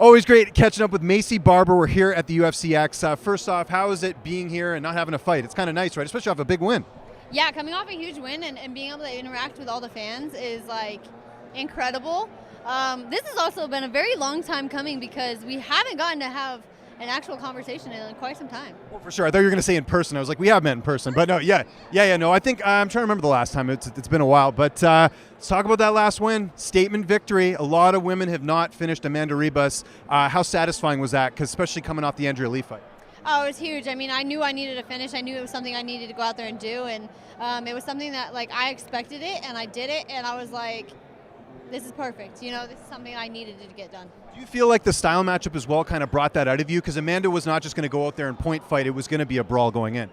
Always great catching up with Maycee Barber. We're here at the UFCX. First off, how is it being here and not having a fight? It's kind of nice, right? Especially off a big win. Yeah, coming off a huge win and being able to interact with all the fans is like incredible. This has also been a very long time coming because we haven't gotten to have an actual conversation in quite some time. Well, for sure. I thought you were going to say in person. I was like, we have met in person. But no, no. I think I'm trying to remember the last time. It's been a while. But let's talk about that last win. Statement victory. A lot of women have not finished Amanda Ribas. How satisfying was that? Because especially coming off the Andrea Lee fight. Oh, it was huge. I mean, I knew I needed to finish. I knew it was something I needed to go out there and do. And it was something that, like, I expected it, and I did it. And I was like, this is perfect. You know, this is something I needed to get done. Do you feel like the style matchup as well kind of brought that out of you? Because Amanda was not just going to go out there and point fight. It was going to be a brawl going in.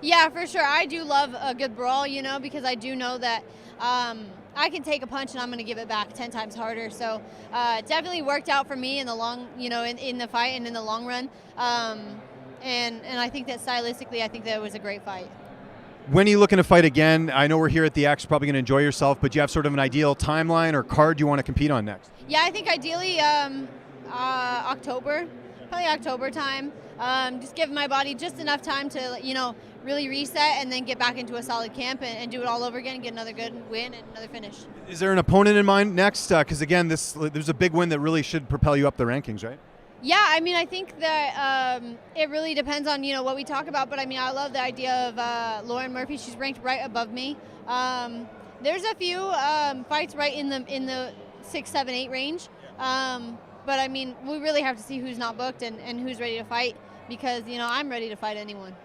Yeah, for sure. I do love a good brawl, you know, because I do know that I can take a punch and I'm going to give it back 10 times harder. So it definitely worked out for me in the long, you know, in the fight and in the long run. And I think that stylistically, I think that it was a great fight. When are you looking to fight again? I know we're here at the X, probably going to enjoy yourself, but do you have sort of an ideal timeline or card you want to compete on next? Yeah, I think ideally October, probably October time. Just give my body just enough time to, you know, really reset and then get back into a solid camp and do it all over again and get another good win and another finish. Is there an opponent in mind next? Because again, there's a big win that really should propel you up the rankings, right? Yeah, I mean, I think that it really depends on, you know, what we talk about. But I mean, I love the idea of Lauren Murphy. She's ranked right above me. There's a few fights right in the 6, 7, 8 range. But I mean, we really have to see who's not booked and who's ready to fight because, you know, I'm ready to fight anyone.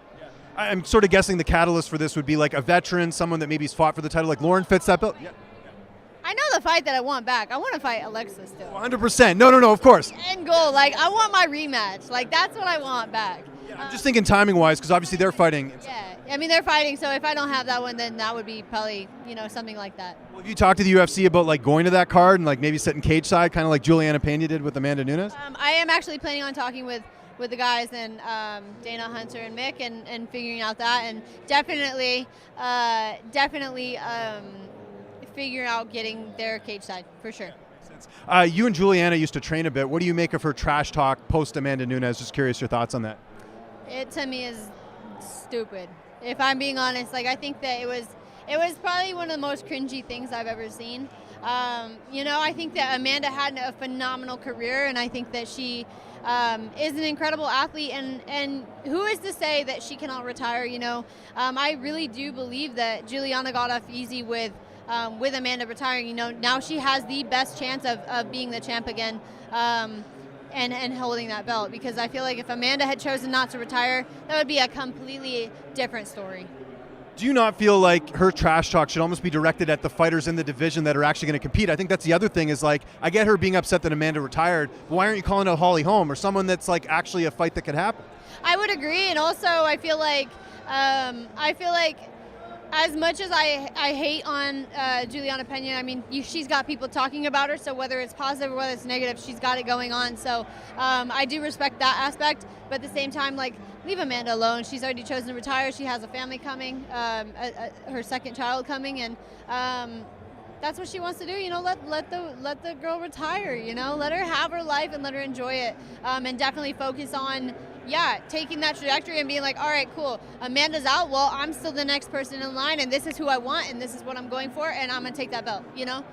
I'm sort of guessing the catalyst for this would be like a veteran, someone that maybe's fought for the title, like Lauren fits that bill. Yeah. I know the fight that I want back. I want to fight Alexa still. 100%. No, of course. End goal. Like, I want my rematch. Like, that's what I want back. Yeah, I'm just thinking timing-wise, because obviously they're fighting. Yeah, I mean, they're fighting, so if I don't have that one, then that would be probably, you know, something like that. Well, have you talked to the UFC about, like, going to that card and, like, maybe sitting cage side, kind of like Julianna Pena did with Amanda Nunes? I am actually planning on talking with the guys and Dana, Hunter, and Mick and figuring out that, and definitely figuring out getting their cage side, for sure. You and Julianna used to train a bit. What do you make of her trash talk post Amanda Nunes? Just curious your thoughts on that. It to me is stupid. If I'm being honest, like I think that it was probably one of the most cringy things I've ever seen. You know, I think that Amanda had a phenomenal career, and I think that she is an incredible athlete. And who is to say that she cannot retire? You know, I really do believe that Julianna got off easy with Amanda retiring. You know, now she has the best chance of being the champ again. And holding that belt, because I feel like if Amanda had chosen not to retire, that would be a completely different story. Do you not feel like her trash talk should almost be directed at the fighters in the division that are actually going to compete? I think that's the other thing is, like, I get her being upset that Amanda retired, but why aren't you calling out Holly Holm or someone that's like actually a fight that could happen? I would agree, and also I feel like as much as I hate on Julianna Pena, I mean, she's got people talking about her, so whether it's positive or whether it's negative, she's got it going on. So I do respect that aspect, but at the same time, like, leave Amanda alone. She's already chosen to retire. She has a family coming, her second child coming, and that's what she wants to do. You know, let the girl retire. You know, let her have her life and let her enjoy it, and definitely focus on. Yeah, taking that trajectory and being like, all right, cool, Amanda's out, well, I'm still the next person in line, and this is who I want, and this is what I'm going for, and I'm going to take that belt, you know?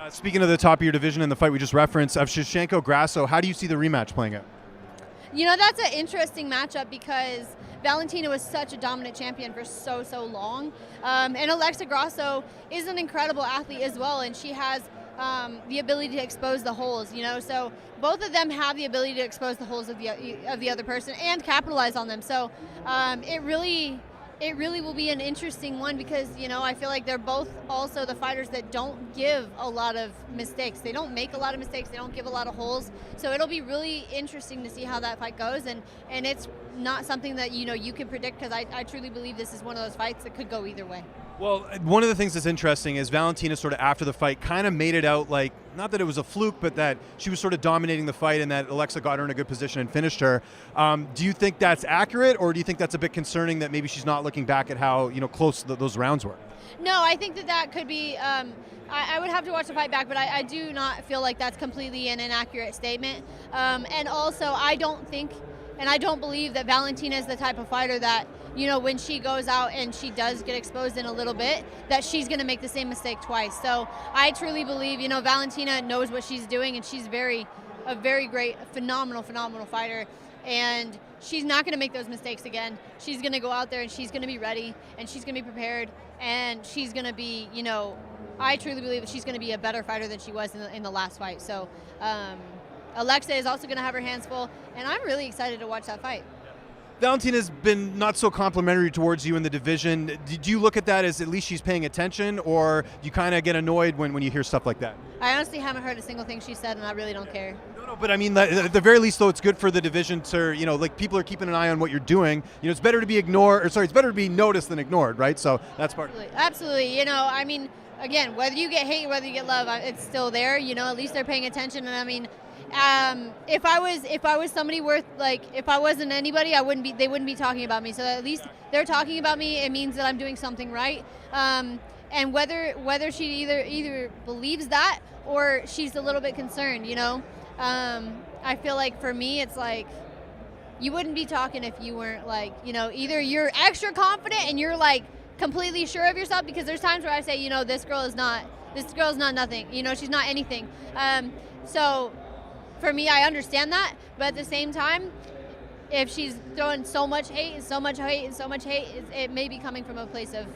Speaking of the top of your division and the fight we just referenced, of Shevchenko, Grasso, how do you see the rematch playing out? You know, that's an interesting matchup because Valentina was such a dominant champion for so long, and Alexa Grasso is an incredible athlete as well, and she has the ability to expose the holes, you know, so both of them have the ability to expose the holes of the other person and capitalize on them. So it really will be an interesting one because, you know, I feel like they're both also the fighters that don't give a lot of mistakes. They don't make a lot of mistakes. They don't give a lot of holes. So it'll be really interesting to see how that fight goes. And it's not something that, you know, you can predict because I truly believe this is one of those fights that could go either way. Well, one of the things that's interesting is Valentina sort of after the fight kind of made it out like, not that it was a fluke, but that she was sort of dominating the fight and that Alexa got her in a good position and finished her. Do you think that's accurate, or do you think that's a bit concerning that maybe she's not looking back at how close those rounds were? No, I think that could be. I would have to watch the fight back, but I do not feel like that's completely an inaccurate statement. And also, I don't think, and I don't believe that Valentina is the type of fighter that, when she goes out and she does get exposed in a little bit, that she's going to make the same mistake twice. So I truly believe, Valentina knows what she's doing, and she's a very great, phenomenal fighter. And she's not going to make those mistakes again. She's going to go out there and she's going to be ready and she's going to be prepared and she's going to be, I truly believe that she's going to be a better fighter than she was in the last fight. So Alexa is also going to have her hands full, and I'm really excited to watch that fight. Valentina's been not so complimentary towards you in the division. Do you look at that as at least she's paying attention, or do you kind of get annoyed when you hear stuff like that? I honestly haven't heard a single thing she said, and I really don't care. No, but I mean, at the very least, though, it's good for the division to, like people are keeping an eye on what you're doing. It's better to be it's better to be noticed than ignored, right? So that's part. Absolutely. I mean, again, whether you get hate, whether you get love, it's still there. At least they're paying attention, and I mean. If I was somebody worth, like, if I wasn't anybody, they wouldn't be talking about me. So at least they're talking about me. It means that I'm doing something right. And whether she either believes that or she's a little bit concerned, I feel like for me, it's like, you wouldn't be talking if you weren't like, either you're extra confident and you're like completely sure of yourself, because there's times where I say, this girl is not nothing, she's not anything. So for me, I understand that, but at the same time, if she's throwing so much hate and so much hate and so much hate, it may be coming from a place of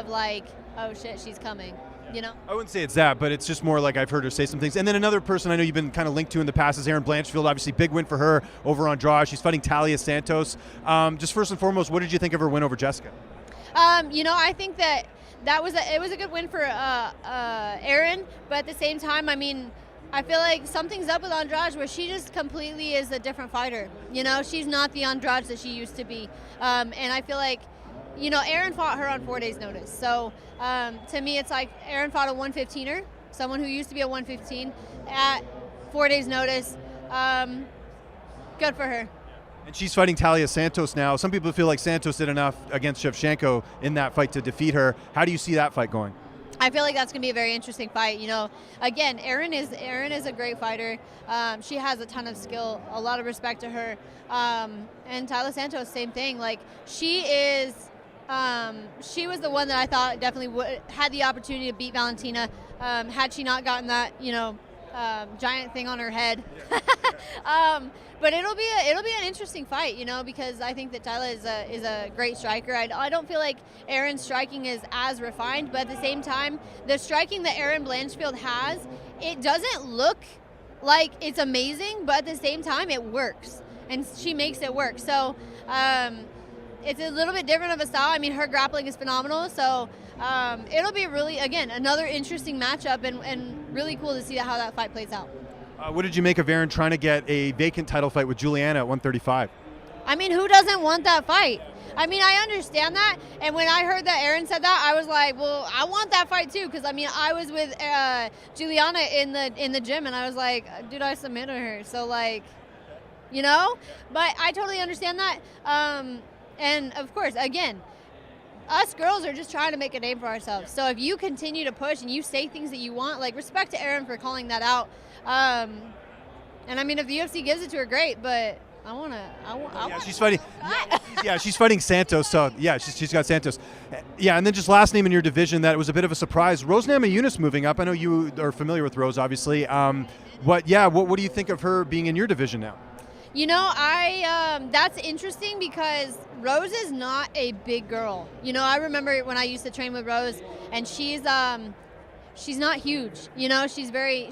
like, oh shit, she's coming, I wouldn't say it's that, but it's just more like I've heard her say some things. And then another person I know you've been kind of linked to in the past is Blanchfield. Obviously, big win for her over on draw. She's fighting Talia Santos. Just first and foremost, what did you think of her win over Jessica? I think that was a good win for Erin, but at the same time, I mean, I feel like something's up with Andrade where she just completely is a different fighter. She's not the Andrade that she used to be. And I feel like, Erin fought her on 4 days' notice. So to me, it's like Erin fought a 115er, someone who used to be a 115 at 4 days' notice. Good for her. And she's fighting Talia Santos now. Some people feel like Santos did enough against Shevchenko in that fight to defeat her. How do you see that fight going? I feel like that's going to be a very interesting fight. Again, Erin is a great fighter. She has a ton of skill, a lot of respect to her. And Talia Santos, same thing. Like, she was the one that I thought definitely had the opportunity to beat Valentina had she not gotten that, giant thing on her head. But it'll be an interesting fight, because I think that Talia is a great striker. I don't feel like Erin's striking is as refined, but at the same time, the striking that Erin Blanchfield has, it doesn't look like it's amazing, but at the same time, it works, and she makes it work. So it's a little bit different of a style. I mean, her grappling is phenomenal, so it'll be really, again, another interesting matchup, and really cool to see how that fight plays out. What did you make of Erin trying to get a vacant title fight with Julianna at 135? I mean, who doesn't want that fight? I mean, I understand that, and when I heard that Erin said that, I was like, well, I want that fight too, because I mean, I was with Julianna in the gym, and I was like, dude, I submitted her, so like, but I totally understand that, and of course, again, us girls are just trying to make a name for ourselves. So if you continue to push and you say things that you want, like, respect to Erin for calling that out. And I mean, if the UFC gives it to her, great. But she's fighting. She's fighting Santos. So yeah, she's got Santos. Yeah, and then just last name in your division that was a bit of a surprise. Eunice moving up. I know you are familiar with Rose, obviously. What do you think of her being in your division now? That's interesting because Rose is not a big girl. I remember when I used to train with Rose, and she's not huge. She's very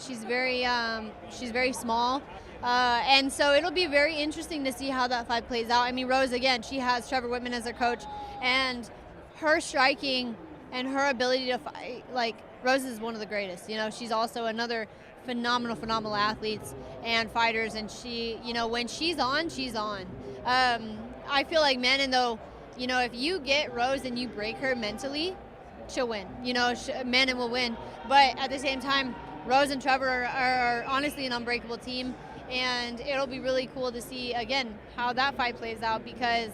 small. And so it'll be very interesting to see how that fight plays out. I mean, Rose, again, she has Trevor Whitman as her coach, and her striking and her ability to fight, like, Rose is one of the greatest. She's also another phenomenal athletes and fighters, and she, when she's on, she's on. I feel like Manon, though, if you get Rose and you break her mentally, she'll win. You know, Amanda will win. But at the same time, Rose and Trevor are honestly an unbreakable team, and it'll be really cool to see again how that fight plays out because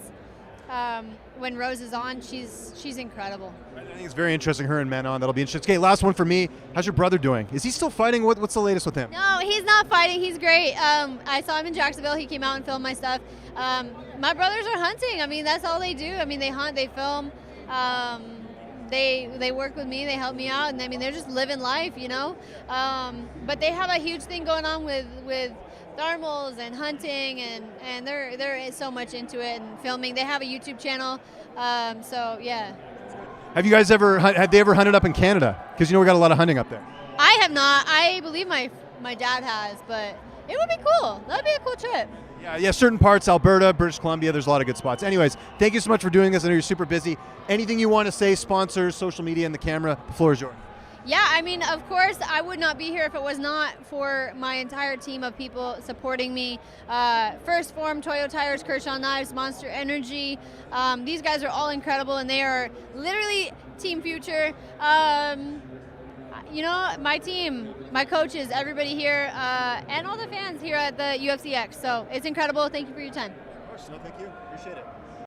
when Rose is on, she's incredible. I think it's very interesting, her and Manon. That'll be interesting. Okay, last one for me. How's your brother doing? Is he still fighting? What's the latest with him? No, he's not fighting. He's great. I saw him in Jacksonville. He came out and filmed my stuff. My brothers are hunting. I mean, that's all they do. I mean, they hunt, they film. They work with me. They help me out, and I mean, they're just living life, you know. But they have a huge thing going on with thermals and hunting, and they're so much into it and filming. They have a YouTube channel. So yeah. Have you guys have they ever hunted up in Canada? Because you know we got a lot of hunting up there. I have not. I believe my dad has, but it would be cool. That'd be a cool trip. Yeah, certain parts, Alberta, British Columbia, there's a lot of good spots. Anyways, thank you so much for doing this. I know you're super busy. Anything you want to say, sponsors, social media, and the camera, the floor is yours. Yeah, I mean, of course, I would not be here if it was not for my entire team of people supporting me. First Form, Toyo Tires, Kershaw Knives, Monster Energy. These guys are all incredible, and they are literally Team Future. You know, my team, my coaches, everybody here, and all the fans here at the UFCX. So it's incredible. Thank you for your time. Of course. No, thank you. Appreciate it.